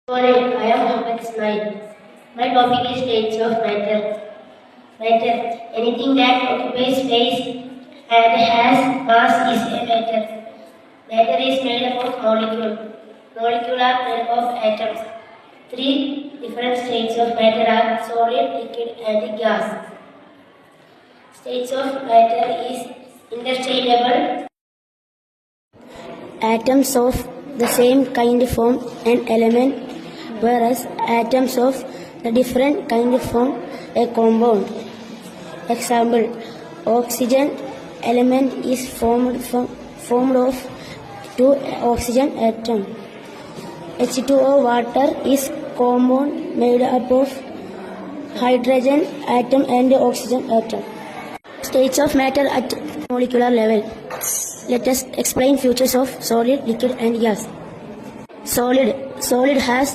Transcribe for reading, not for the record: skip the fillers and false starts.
Morning, I am Mohammed Ismail. My topic is states of matter. Matter. Anything that occupies space and has mass is a matter. Matter is made up of molecules. Molecules are made of atoms. Three different states of matter are solid, liquid, and gas. States of matter is interchangeable. Atoms of the same kind form an element, whereas atoms of the different kind form a compound. Example: oxygen element is formed of two oxygen atoms. H2O water is compound made up of hydrogen atom and oxygen atom. States of matter at molecular level. Let us explain features of solid, liquid, and gas. Solid has